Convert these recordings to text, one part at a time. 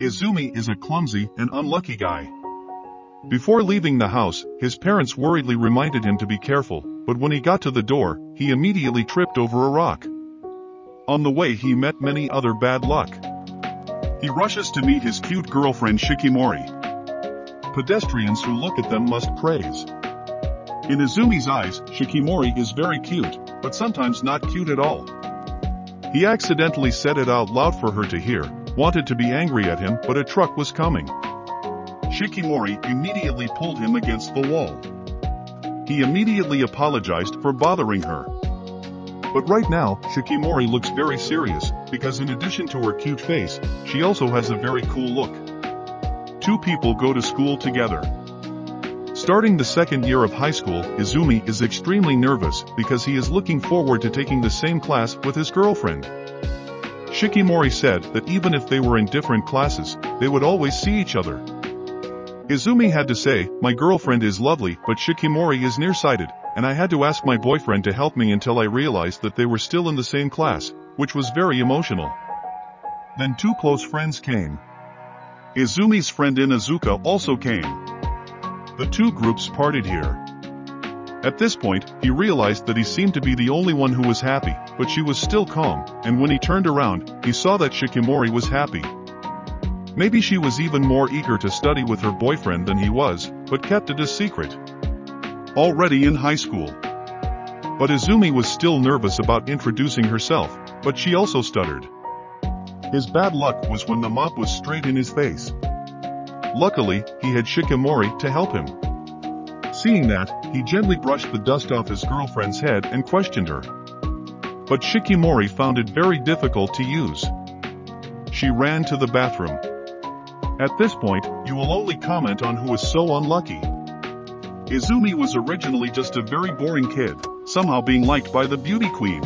Izumi is a clumsy and unlucky guy. Before leaving the house, his parents worriedly reminded him to be careful, but when he got to the door, he immediately tripped over a rock. On the way he met many other bad luck. He rushes to meet his cute girlfriend Shikimori. Pedestrians who look at them must praise. In Izumi's eyes, Shikimori is very cute, but sometimes not cute at all. He accidentally said it out loud for her to hear, wanted to be angry at him, but a truck was coming. Shikimori immediately pulled him against the wall. He immediately apologized for bothering her. But right now, Shikimori looks very serious, because in addition to her cute face, she also has a very cool look. Two people go to school together. Starting the second year of high school, Izumi is extremely nervous because he is looking forward to taking the same class with his girlfriend. Shikimori said that even if they were in different classes, they would always see each other. Izumi had to say, "My girlfriend is lovely, but Shikimori is nearsighted, and I had to ask my boyfriend to help me until I realized that they were still in the same class," which was very emotional. Then two close friends came. Izumi's friend Inuzuka also came. The two groups partied here. At this point, he realized that he seemed to be the only one who was happy, but she was still calm, and when he turned around, he saw that Shikimori was happy. Maybe she was even more eager to study with her boyfriend than he was, but kept it a secret. Already in high school. But Izumi was still nervous about introducing herself, but she also stuttered. His bad luck was when the mop was straight in his face. Luckily, he had Shikimori to help him. Seeing that, he gently brushed the dust off his girlfriend's head and questioned her. But Shikimori found it very difficult to use. She ran to the bathroom. At this point, you will only comment on who is so unlucky. Izumi was originally just a very boring kid, somehow being liked by the beauty queen.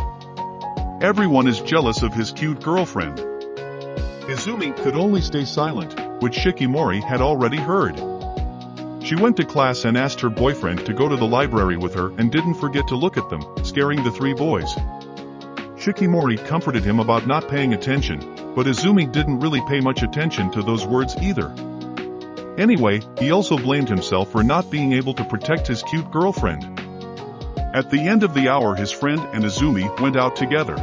Everyone is jealous of his cute girlfriend. Izumi could only stay silent, which Shikimori had already heard. She went to class and asked her boyfriend to go to the library with her and didn't forget to look at them, scaring the three boys. Shikimori comforted him about not paying attention, but Izumi didn't really pay much attention to those words either. Anyway, he also blamed himself for not being able to protect his cute girlfriend. At the end of the hour, his friend and Izumi went out together.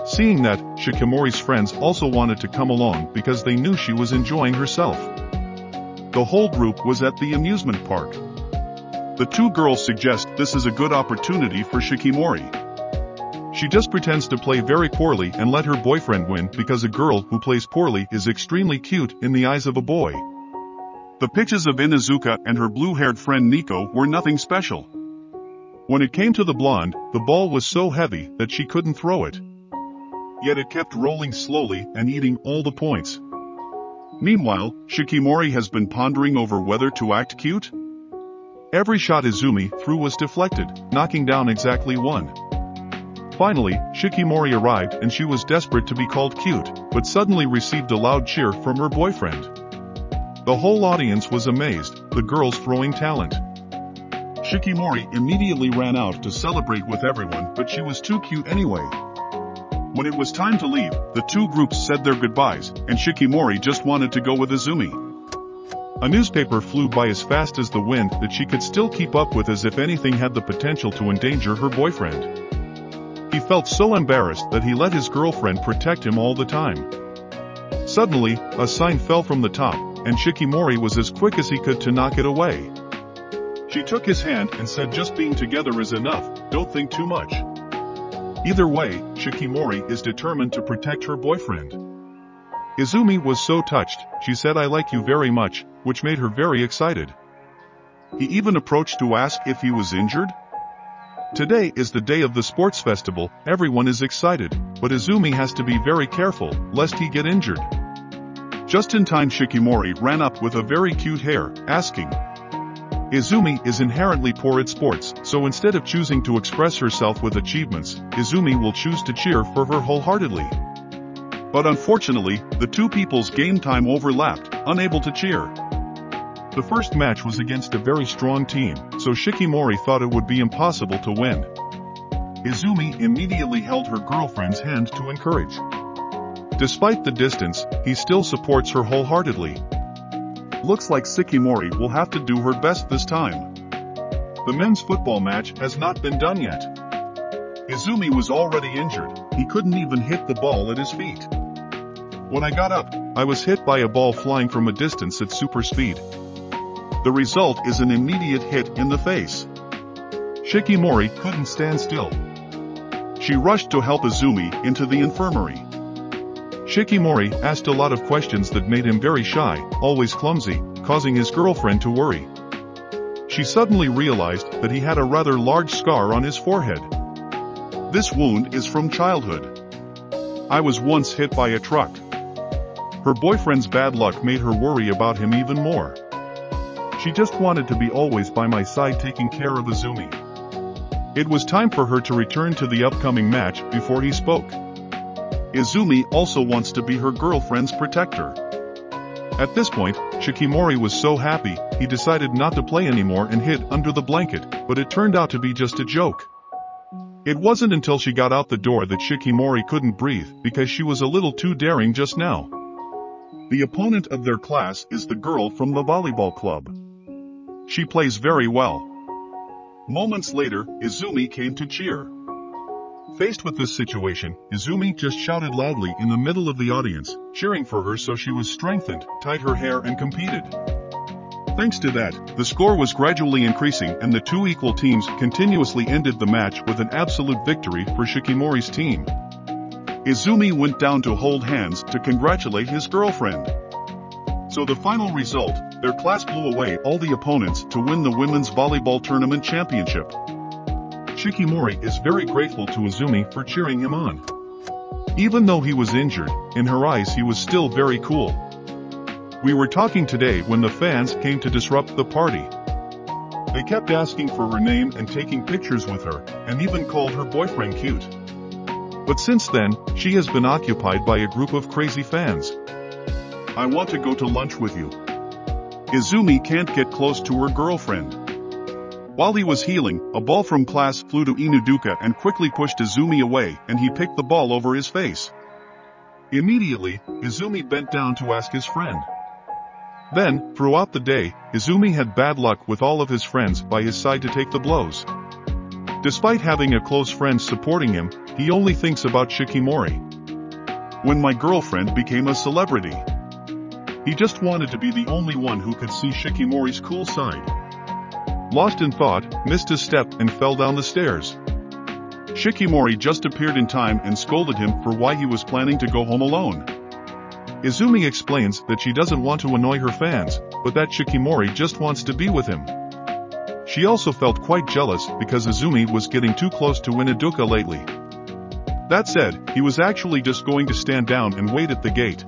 Seeing that, Shikimori's friends also wanted to come along because they knew she was enjoying herself. The whole group was at the amusement park. The two girls suggest this is a good opportunity for Shikimori. She just pretends to play very poorly and let her boyfriend win because a girl who plays poorly is extremely cute in the eyes of a boy. The pitches of Inuzuka and her blue-haired friend Nico were nothing special. When it came to the blonde, the ball was so heavy that she couldn't throw it. Yet it kept rolling slowly and eating all the points. Meanwhile, Shikimori has been pondering over whether to act cute. Every shot Izumi threw was deflected, knocking down exactly one. Finally, Shikimori arrived and she was desperate to be called cute, but suddenly received a loud cheer from her boyfriend. The whole audience was amazed, the girl's throwing talent. Shikimori immediately ran out to celebrate with everyone, but she was too cute anyway. When it was time to leave, the two groups said their goodbyes, and Shikimori just wanted to go with Izumi. A newspaper flew by as fast as the wind that she could still keep up with, as if anything had the potential to endanger her boyfriend. He felt so embarrassed that he let his girlfriend protect him all the time. Suddenly, a sign fell from the top, and Shikimori was as quick as he could to knock it away. She took his hand and said, "Just being together is enough, don't think too much." Either way, Shikimori is determined to protect her boyfriend. Izumi was so touched, she said, "I like you very much," which made her very excited. He even approached to ask if he was injured. Today is the day of the sports festival, everyone is excited, but Izumi has to be very careful, lest he get injured. Just in time, Shikimori ran up with a very cute hair, asking. Izumi is inherently poor at sports, so instead of choosing to express herself with achievements, Izumi will choose to cheer for her wholeheartedly. But unfortunately, the two people's game time overlapped, unable to cheer. The first match was against a very strong team, so Shikimori thought it would be impossible to win. Izumi immediately held her girlfriend's hand to encourage. Despite the distance, he still supports her wholeheartedly. Looks like Shikimori will have to do her best this time. The men's football match has not been done yet. Izumi was already injured, he couldn't even hit the ball at his feet. When I got up, I was hit by a ball flying from a distance at super speed. The result is an immediate hit in the face. Shikimori couldn't stand still. She rushed to help Izumi into the infirmary. Shikimori asked a lot of questions that made him very shy, always clumsy, causing his girlfriend to worry. She suddenly realized that he had a rather large scar on his forehead. This wound is from childhood. I was once hit by a truck. Her boyfriend's bad luck made her worry about him even more. She just wanted to be always by my side taking care of Izumi. It was time for her to return to the upcoming match before he spoke. Izumi also wants to be her girlfriend's protector. At this point, Shikimori was so happy, he decided not to play anymore and hid under the blanket, but it turned out to be just a joke. It wasn't until she got out the door that Shikimori couldn't breathe because she was a little too daring just now. The opponent of their class is the girl from the volleyball club. She plays very well. Moments later, Izumi came to cheer. Faced with this situation, Izumi just shouted loudly in the middle of the audience, cheering for her, so she was strengthened, tied her hair and competed. Thanks to that, the score was gradually increasing and the two equal teams continuously ended the match with an absolute victory for Shikimori's team. Izumi went down to hold hands to congratulate his girlfriend. So the final result, their class blew away all the opponents to win the women's volleyball tournament championship. Shikimori is very grateful to Izumi for cheering him on. Even though he was injured, in her eyes he was still very cool. We were talking today when the fans came to disrupt the party. They kept asking for her name and taking pictures with her, and even called her boyfriend cute. But since then, she has been occupied by a group of crazy fans. I want to go to lunch with you. Izumi can't get close to her girlfriend. While he was healing, a ball from class flew to Inuduka and quickly pushed Izumi away, and he picked the ball over his face. Immediately, Izumi bent down to ask his friend. Then, throughout the day, Izumi had bad luck with all of his friends by his side to take the blows. Despite having a close friend supporting him, he only thinks about Shikimori. When my girlfriend became a celebrity, he just wanted to be the only one who could see Shikimori's cool side. Lost in thought, missed his step and fell down the stairs. Shikimori just appeared in time and scolded him for why he was planning to go home alone. Izumi explains that she doesn't want to annoy her fans, but that Shikimori just wants to be with him. She also felt quite jealous because Izumi was getting too close to Inuduka lately. That said, he was actually just going to stand down and wait at the gate.